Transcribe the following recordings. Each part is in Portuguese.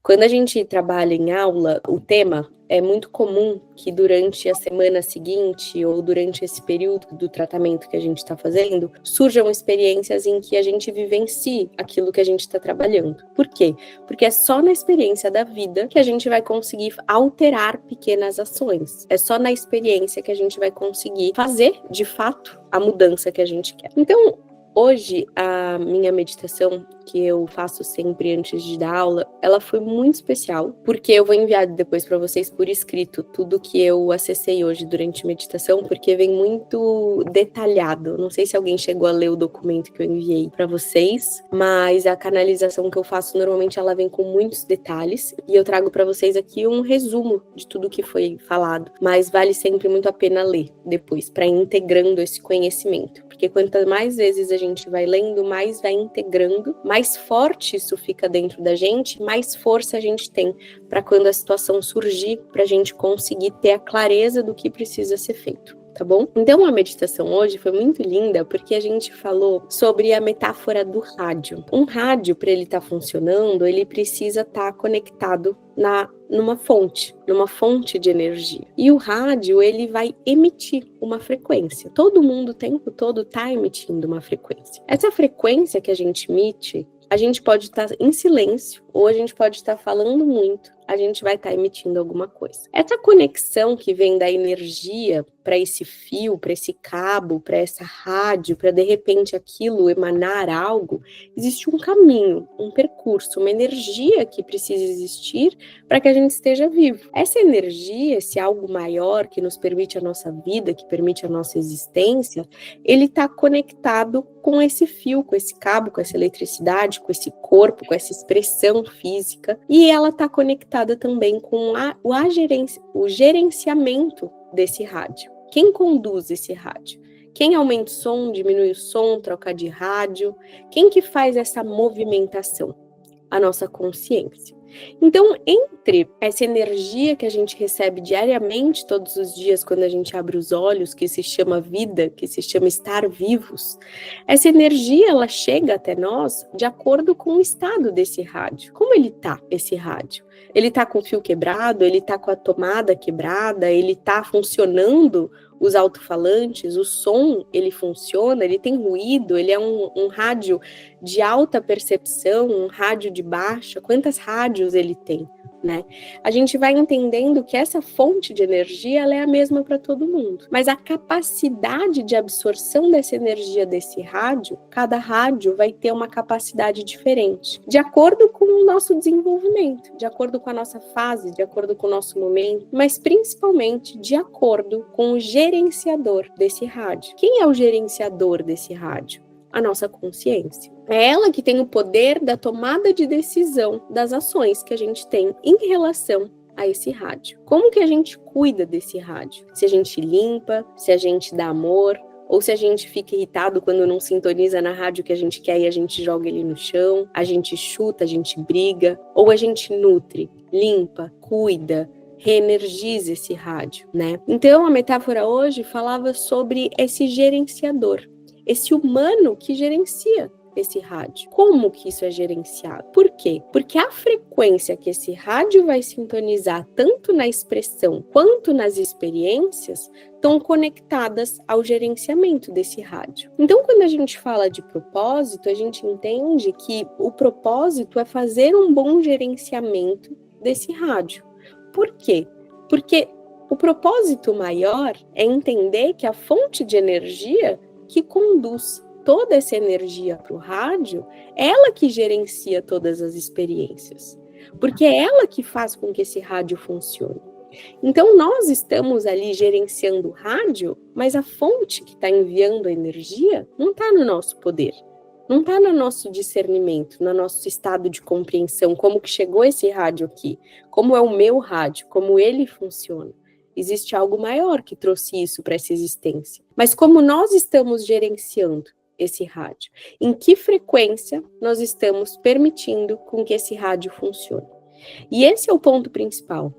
Quando a gente trabalha em aula, o tema é muito comum que durante a semana seguinte ou durante esse período do tratamento que a gente está fazendo, surjam experiências em que a gente vivencie aquilo que a gente está trabalhando. Por quê? Porque é só na experiência da vida que a gente vai conseguir alterar pequenas ações. É só na experiência que a gente vai conseguir fazer, de fato, a mudança que a gente quer. Então, hoje, a minha meditação, que eu faço sempre antes de dar aula, ela foi muito especial, porque eu vou enviar depois para vocês por escrito tudo que eu acessei hoje durante a meditação, porque vem muito detalhado. Não sei se alguém chegou a ler o documento que eu enviei para vocês, mas a canalização que eu faço normalmente ela vem com muitos detalhes, e eu trago para vocês aqui um resumo de tudo que foi falado, mas vale sempre muito a pena ler depois, para ir integrando esse conhecimento. Porque quantas mais vezes a gente vai lendo, mais vai integrando, mais forte isso fica dentro da gente, mais força a gente tem para quando a situação surgir, para a gente conseguir ter a clareza do que precisa ser feito. Tá bom? Então a meditação hoje foi muito linda porque a gente falou sobre a metáfora do rádio. Um rádio, para ele estar funcionando, ele precisa estar conectado numa fonte de energia. E o rádio, ele vai emitir uma frequência. Todo mundo o tempo todo está emitindo uma frequência. Essa frequência que a gente emite, a gente pode estar em silêncio ou a gente pode estar falando muito, a gente vai estar emitindo alguma coisa. Essa conexão que vem da energia para esse fio, para esse cabo, para essa rádio, para de repente aquilo emanar algo, existe um caminho, um percurso, uma energia que precisa existir para que a gente esteja vivo. Essa energia, esse algo maior que nos permite a nossa vida, que permite a nossa existência, ele está conectado com esse fio, com esse cabo, com essa eletricidade, com esse corpo, com essa expressão física, e ela está conectada também com o gerenciamento desse rádio. Quem conduz esse rádio? Quem aumenta o som, diminui o som, troca de rádio? Quem que faz essa movimentação? A nossa consciência. Então, entre essa energia que a gente recebe diariamente, todos os dias, quando a gente abre os olhos, que se chama vida, que se chama estar vivos, essa energia, ela chega até nós de acordo com o estado desse rádio. Como ele tá, esse rádio? Ele tá com o fio quebrado? Ele tá com a tomada quebrada? Ele tá funcionando os alto-falantes? O som, ele funciona? Ele tem ruído? Ele é um rádio de alta percepção? Um rádio de baixa? Quantas rádios ele tem, né? A gente vai entendendo que essa fonte de energia, ela é a mesma para todo mundo. Mas a capacidade de absorção dessa energia desse rádio, cada rádio vai ter uma capacidade diferente, de acordo com o nosso desenvolvimento, de acordo com a nossa fase, de acordo com o nosso momento, mas principalmente de acordo com o gerenciador desse rádio. Quem é o gerenciador desse rádio? A nossa consciência. É ela que tem o poder da tomada de decisão das ações que a gente tem em relação a esse rádio. Como que a gente cuida desse rádio? Se a gente limpa, se a gente dá amor, ou se a gente fica irritado quando não sintoniza na rádio que a gente quer e a gente joga ele no chão, a gente chuta, a gente briga, ou a gente nutre, limpa, cuida, reenergiza esse rádio, né? Então a metáfora hoje falava sobre esse gerenciador, esse humano que gerencia esse rádio. Como que isso é gerenciado? Por quê? Porque a frequência que esse rádio vai sintonizar, tanto na expressão quanto nas experiências, estão conectadas ao gerenciamento desse rádio. Então, quando a gente fala de propósito, a gente entende que o propósito é fazer um bom gerenciamento desse rádio. Por quê? Porque o propósito maior é entender que a fonte de energia que conduz toda essa energia para o rádio, ela que gerencia todas as experiências, porque é ela que faz com que esse rádio funcione. Então, nós estamos ali gerenciando o rádio, mas a fonte que está enviando a energia não está no nosso poder, não está no nosso discernimento, no nosso estado de compreensão, como que chegou esse rádio aqui, como é o meu rádio, como ele funciona. Existe algo maior que trouxe isso para essa existência. Mas como nós estamos gerenciando esse rádio? Em que frequência nós estamos permitindo com que esse rádio funcione? E esse é o ponto principal.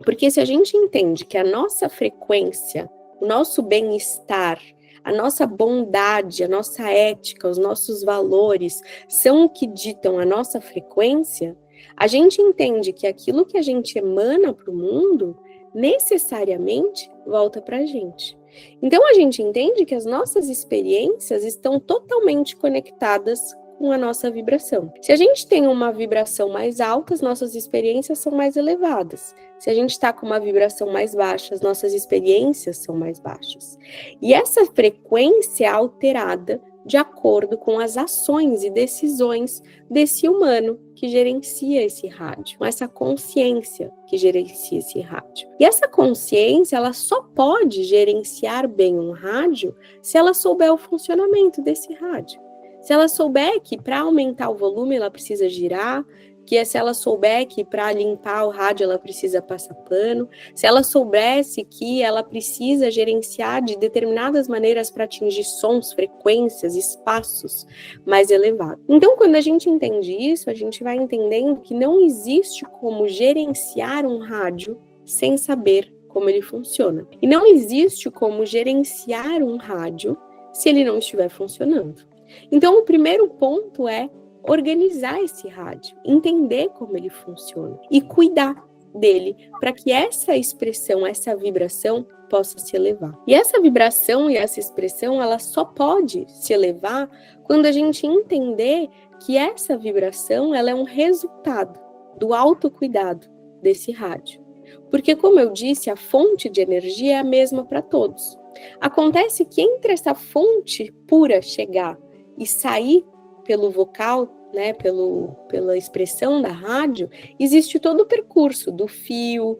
Porque se a gente entende que a nossa frequência, o nosso bem-estar, a nossa bondade, a nossa ética, os nossos valores são o que ditam a nossa frequência, A gente entende que aquilo que a gente emana para o mundo necessariamente volta para a gente. Então a gente entende que as nossas experiências estão totalmente conectadas com a nossa vibração. Se a gente tem uma vibração mais alta, as nossas experiências são mais elevadas. Se a gente está com uma vibração mais baixa, as nossas experiências são mais baixas. E essa frequência é alterada de acordo com as ações e decisões desse humano que gerencia esse rádio, com essa consciência que gerencia esse rádio. E essa consciência, ela só pode gerenciar bem um rádio se ela souber o funcionamento desse rádio. Se ela souber que para aumentar o volume ela precisa girar, que se ela souber que para limpar o rádio ela precisa passar pano, se ela soubesse que ela precisa gerenciar de determinadas maneiras para atingir sons, frequências, espaços mais elevados. Então, quando a gente entende isso, a gente vai entendendo que não existe como gerenciar um rádio sem saber como ele funciona. E não existe como gerenciar um rádio se ele não estiver funcionando. Então, o primeiro ponto é organizar esse rádio, entender como ele funciona e cuidar dele para que essa expressão, essa vibração possa se elevar. E essa vibração e essa expressão, ela só pode se elevar quando a gente entender que essa vibração, ela é um resultado do autocuidado desse rádio. Porque, como eu disse, a fonte de energia é a mesma para todos. Acontece que entre essa fonte pura chegar e sair pelo vocal, né, pela expressão da rádio, existe todo o percurso do fio,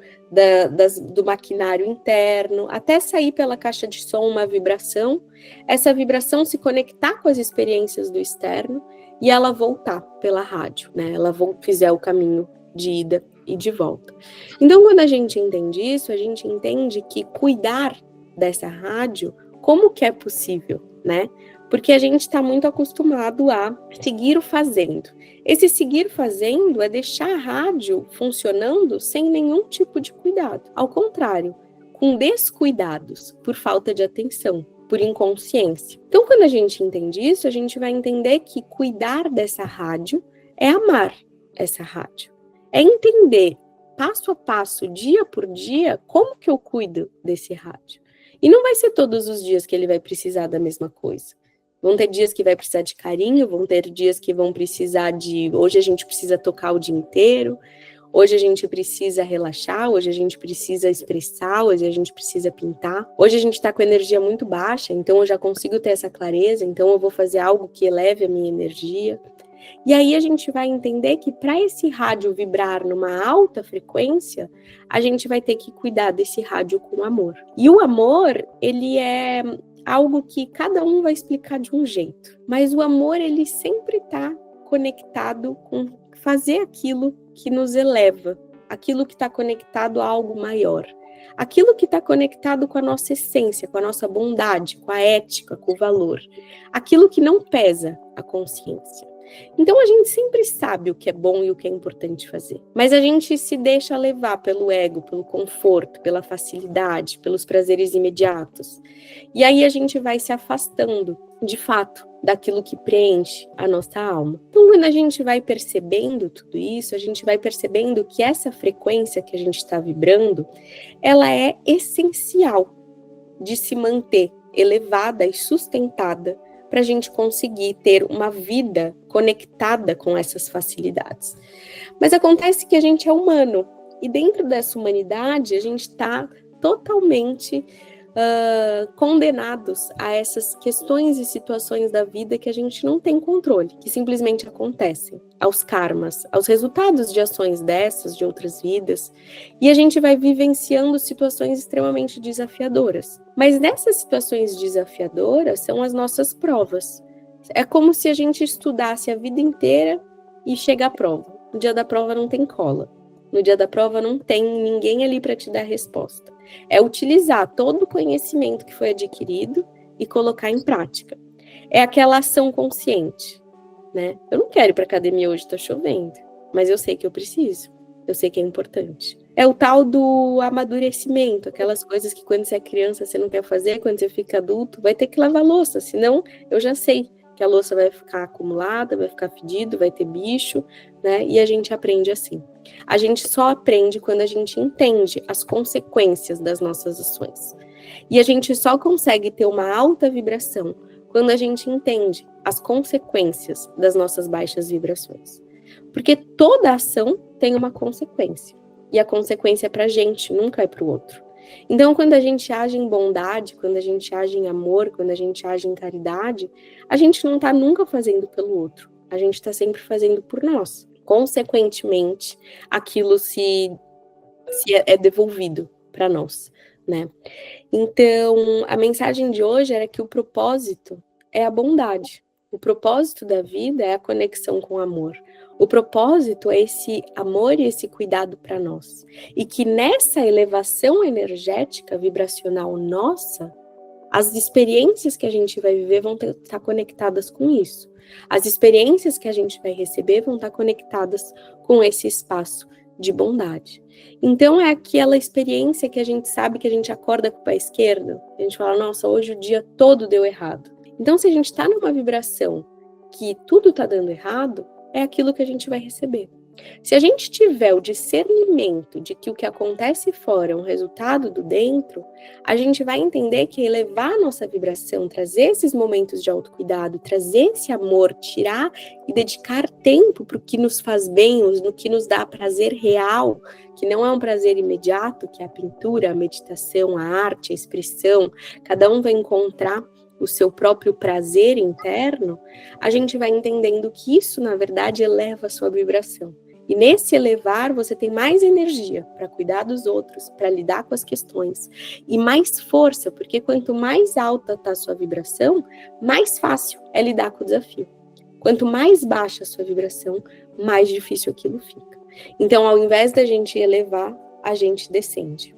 do maquinário interno, até sair pela caixa de som uma vibração, essa vibração se conectar com as experiências do externo e ela voltar pela rádio, né, ela fizer o caminho de ida e de volta. Então, quando a gente entende isso, a gente entende que cuidar dessa rádio, como que é possível, né? Porque a gente está muito acostumado a seguir o fazendo. Esse seguir fazendo é deixar a rádio funcionando sem nenhum tipo de cuidado. Ao contrário, com descuidados, por falta de atenção, por inconsciência. Então, quando a gente entende isso, a gente vai entender que cuidar dessa rádio é amar essa rádio. É entender, passo a passo, dia por dia, como que eu cuido desse rádio. E não vai ser todos os dias que ele vai precisar da mesma coisa. Vão ter dias que vai precisar de carinho, vão ter dias que vão precisar de... Hoje a gente precisa tocar o dia inteiro, hoje a gente precisa relaxar, hoje a gente precisa expressar, hoje a gente precisa pintar. Hoje a gente está com energia muito baixa, então eu já consigo ter essa clareza, então eu vou fazer algo que eleve a minha energia. E aí a gente vai entender que para esse rádio vibrar numa alta frequência, a gente vai ter que cuidar desse rádio com amor. E o amor, ele é algo que cada um vai explicar de um jeito. Mas o amor, ele sempre está conectado com fazer aquilo que nos eleva, aquilo que está conectado a algo maior. Aquilo que está conectado com a nossa essência, com a nossa bondade, com a ética, com o valor. Aquilo que não pesa a consciência. Então a gente sempre sabe o que é bom e o que é importante fazer, mas a gente se deixa levar pelo ego, pelo conforto, pela facilidade, pelos prazeres imediatos. E aí a gente vai se afastando, de fato, daquilo que preenche a nossa alma. Então, quando a gente vai percebendo tudo isso, a gente vai percebendo que essa frequência que a gente está vibrando, ela é essencial de se manter elevada e sustentada para a gente conseguir ter uma vida conectada com essas facilidades. Mas acontece que a gente é humano, e dentro dessa humanidade a gente está totalmente condenados a essas questões e situações da vida que a gente não tem controle, que simplesmente acontecem, aos karmas, aos resultados de ações dessas, de outras vidas, e a gente vai vivenciando situações extremamente desafiadoras. Mas nessas situações desafiadoras são as nossas provas. É como se a gente estudasse a vida inteira e chega à prova. No dia da prova não tem cola. No dia da prova não tem ninguém ali para te dar a resposta. É utilizar todo o conhecimento que foi adquirido e colocar em prática. É aquela ação consciente, né? Eu não quero ir para academia hoje, está chovendo, mas eu sei que eu preciso. Eu sei que é importante. É o tal do amadurecimento, aquelas coisas que quando você é criança você não quer fazer, quando você fica adulto vai ter que lavar louça, senão eu já sei que a louça vai ficar acumulada, vai ficar fedido, vai ter bicho, né? E a gente aprende assim. A gente só aprende quando a gente entende as consequências das nossas ações. E a gente só consegue ter uma alta vibração quando a gente entende as consequências das nossas baixas vibrações. Porque toda ação tem uma consequência. E a consequência é pra gente, nunca é pro outro. Então, quando a gente age em bondade, quando a gente age em amor, quando a gente age em caridade, a gente não tá nunca fazendo pelo outro. A gente tá sempre fazendo por nós. Consequentemente, aquilo se é devolvido para nós, né? Então, a mensagem de hoje era que o propósito é a bondade. O propósito da vida é a conexão com o amor. O propósito é esse amor e esse cuidado para nós. E que nessa elevação energética, vibracional nossa, as experiências que a gente vai viver vão estar conectadas com isso. As experiências que a gente vai receber vão estar conectadas com esse espaço de bondade. Então é aquela experiência que a gente sabe que a gente acorda com o pé esquerdo, a gente fala, nossa, hoje o dia todo deu errado. Então se a gente está numa vibração que tudo está dando errado, é aquilo que a gente vai receber. Se a gente tiver o discernimento de que o que acontece fora é um resultado do dentro, a gente vai entender que elevar a nossa vibração, trazer esses momentos de autocuidado, trazer esse amor, tirar e dedicar tempo para o que nos faz bem, no que nos dá prazer real, que não é um prazer imediato, que é a pintura, a meditação, a arte, a expressão, cada um vai encontrar o seu próprio prazer interno, a gente vai entendendo que isso, na verdade, eleva a sua vibração. E nesse elevar, você tem mais energia para cuidar dos outros, para lidar com as questões, e mais força, porque quanto mais alta está a sua vibração, mais fácil é lidar com o desafio. Quanto mais baixa a sua vibração, mais difícil aquilo fica. Então, ao invés da gente elevar, a gente descende.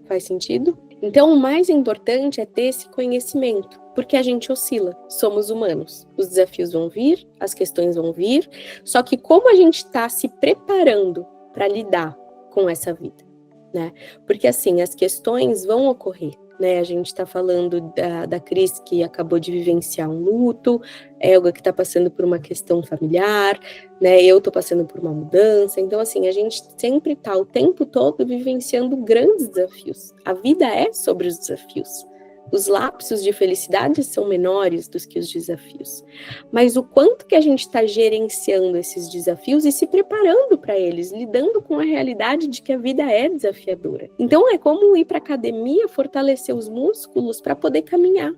Faz sentido? Então, o mais importante é ter esse conhecimento, porque a gente oscila, somos humanos. Os desafios vão vir, as questões vão vir, só que como a gente está se preparando para lidar com essa vida, né? Porque assim, as questões vão ocorrer, né? A gente está falando da Cris, que acabou de vivenciar um luto, Elga, que está passando por uma questão familiar, né? Eu estou passando por uma mudança. Então, assim, a gente sempre está o tempo todo vivenciando grandes desafios. A vida é sobre os desafios. Os lapsos de felicidade são menores do que os desafios. Mas o quanto que a gente está gerenciando esses desafios e se preparando para eles, lidando com a realidade de que a vida é desafiadora. Então é como ir para a academia, fortalecer os músculos para poder caminhar,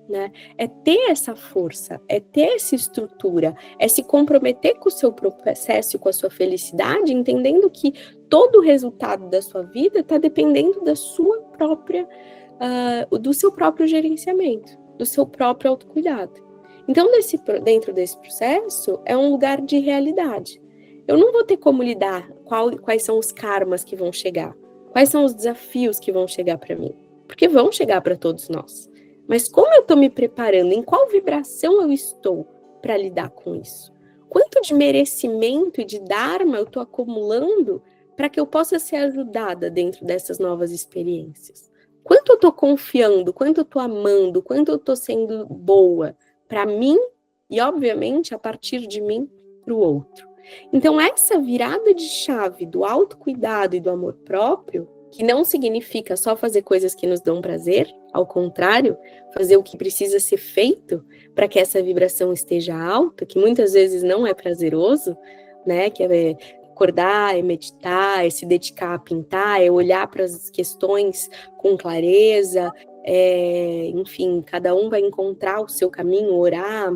né? É ter essa força, é ter essa estrutura, é se comprometer com o seu processo e com a sua felicidade, entendendo que todo o resultado da sua vida está dependendo da sua própria do seu próprio gerenciamento, do seu próprio autocuidado. Então, dentro desse processo, é um lugar de realidade. Eu não vou ter como lidar quais são os karmas que vão chegar, quais são os desafios que vão chegar para mim, porque vão chegar para todos nós. Mas como eu estou me preparando, em qual vibração eu estou para lidar com isso? Quanto de merecimento e de dharma eu estou acumulando para que eu possa ser ajudada dentro dessas novas experiências? Quanto eu estou confiando, quanto eu estou amando, quanto eu estou sendo boa para mim e, obviamente, a partir de mim, para o outro. Então, essa virada de chave do autocuidado e do amor próprio, que não significa só fazer coisas que nos dão prazer, ao contrário, fazer o que precisa ser feito para que essa vibração esteja alta, que muitas vezes não é prazeroso, né, que é acordar, é meditar, é se dedicar a pintar, é olhar para as questões com clareza, enfim, cada um vai encontrar o seu caminho, orar,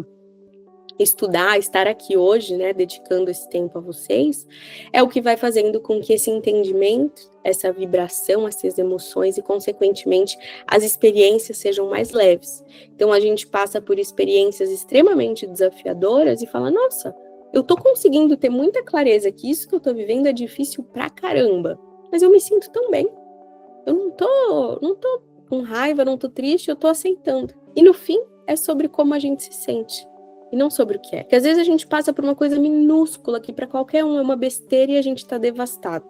estudar, estar aqui hoje, né, dedicando esse tempo a vocês, é o que vai fazendo com que esse entendimento, essa vibração, essas emoções e, consequentemente, as experiências sejam mais leves. Então, a gente passa por experiências extremamente desafiadoras e fala, nossa, eu tô conseguindo ter muita clareza que isso que eu tô vivendo é difícil pra caramba, mas eu me sinto tão bem. Eu não tô com raiva, não tô triste, eu tô aceitando. E no fim, é sobre como a gente se sente. E não sobre o que é. Porque às vezes a gente passa por uma coisa minúscula que para qualquer um é uma besteira e a gente tá devastado.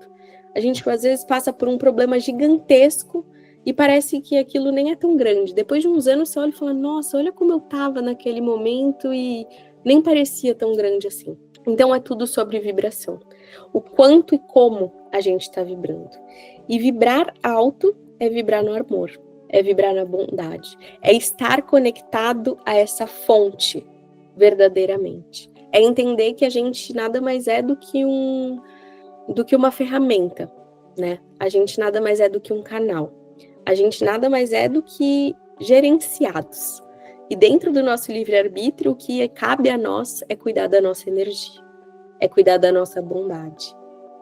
A gente às vezes passa por um problema gigantesco e parece que aquilo nem é tão grande. Depois de uns anos você olha e fala, nossa, olha como eu estava naquele momento e nem parecia tão grande assim. Então é tudo sobre vibração. O quanto e como a gente está vibrando. E vibrar alto é vibrar no amor, é vibrar na bondade, é estar conectado a essa fonte verdadeiramente. É entender que a gente nada mais é do que uma ferramenta, né? A gente nada mais é do que um canal. A gente nada mais é do que gerenciados. E dentro do nosso livre-arbítrio, o que cabe a nós é cuidar da nossa energia, é cuidar da nossa bondade,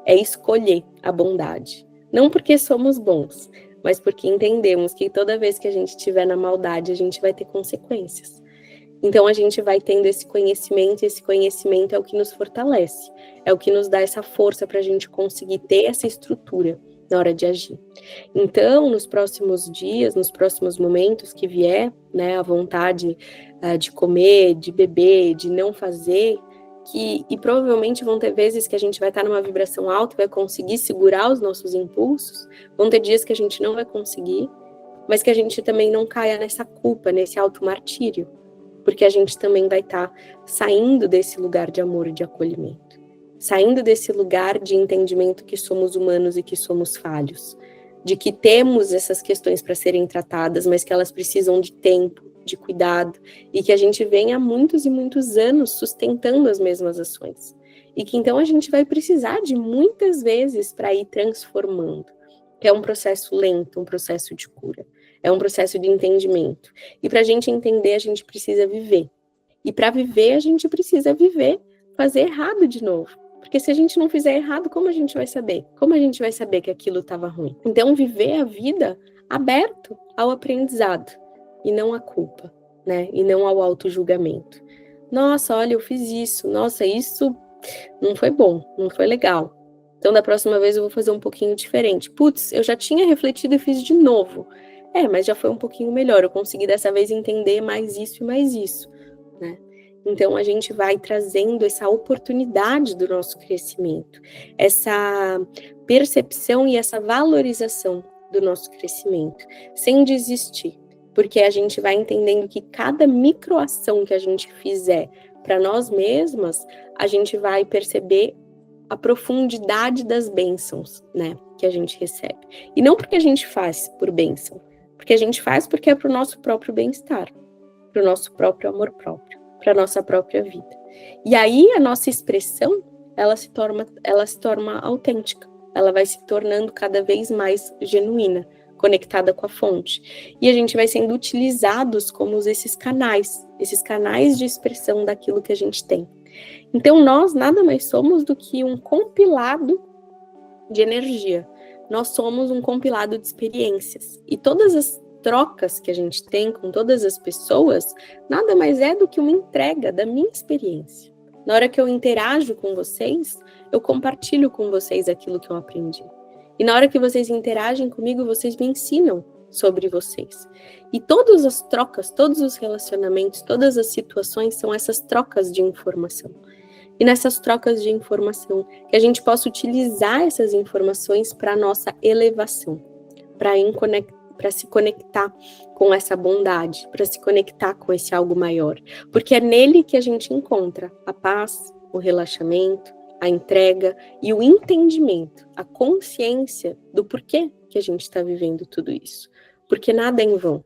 é escolher a bondade. Não porque somos bons, mas porque entendemos que toda vez que a gente estiver na maldade, a gente vai ter consequências. Então a gente vai tendo esse conhecimento, e esse conhecimento é o que nos fortalece, é o que nos dá essa força para a gente conseguir ter essa estrutura na hora de agir. Então, nos próximos dias, nos próximos momentos que vier, né, a vontade de comer, de beber, de não fazer, e provavelmente vão ter vezes que a gente vai estar numa vibração alta e vai conseguir segurar os nossos impulsos, vão ter dias que a gente não vai conseguir, mas que a gente também não caia nessa culpa, nesse auto-martírio, porque a gente também vai estar saindo desse lugar de amor e de acolhimento, saindo desse lugar de entendimento que somos humanos e que somos falhos, de que temos essas questões para serem tratadas, mas que elas precisam de tempo, de cuidado, e que a gente vem há muitos e muitos anos sustentando as mesmas ações, e que então a gente vai precisar de muitas vezes para ir transformando, que é um processo lento, um processo de cura. É um processo de entendimento. E para a gente entender, a gente precisa viver. E para viver, a gente precisa viver, fazer errado de novo. Porque se a gente não fizer errado, como a gente vai saber? Como a gente vai saber que aquilo estava ruim? Então, viver a vida aberto ao aprendizado e não à culpa, né? E não ao auto-julgamento. Nossa, olha, eu fiz isso. Nossa, isso não foi bom, não foi legal. Então, da próxima vez eu vou fazer um pouquinho diferente. Putz, eu já tinha refletido e fiz de novo. Mas já foi um pouquinho melhor. Eu consegui dessa vez entender mais isso e mais isso, né? Então, a gente vai trazendo essa oportunidade do nosso crescimento, essa percepção e essa valorização do nosso crescimento, sem desistir, porque a gente vai entendendo que cada microação que a gente fizer para nós mesmas, a gente vai perceber a profundidade das bênçãos, né, que a gente recebe. E não porque a gente faz por bênção, porque a gente faz porque é para o nosso próprio bem-estar, para o nosso próprio amor próprio, para a nossa própria vida. E aí a nossa expressão, ela se torna autêntica, ela vai se tornando cada vez mais genuína, conectada com a fonte. E a gente vai sendo utilizados como esses canais de expressão daquilo que a gente tem. Então nós nada mais somos do que um compilado de energia. Nós somos um compilado de experiências. E todas as trocas que a gente tem com todas as pessoas, nada mais é do que uma entrega da minha experiência. Na hora que eu interajo com vocês, eu compartilho com vocês aquilo que eu aprendi. E na hora que vocês interagem comigo, vocês me ensinam sobre vocês. E todas as trocas, todos os relacionamentos, todas as situações são essas trocas de informação. E nessas trocas de informação, que a gente possa utilizar essas informações para a nossa elevação, para se conectar com essa bondade, para se conectar com esse algo maior. Porque é nele que a gente encontra a paz, o relaxamento, a entrega e o entendimento, a consciência do porquê que a gente está vivendo tudo isso. Porque nada é em vão.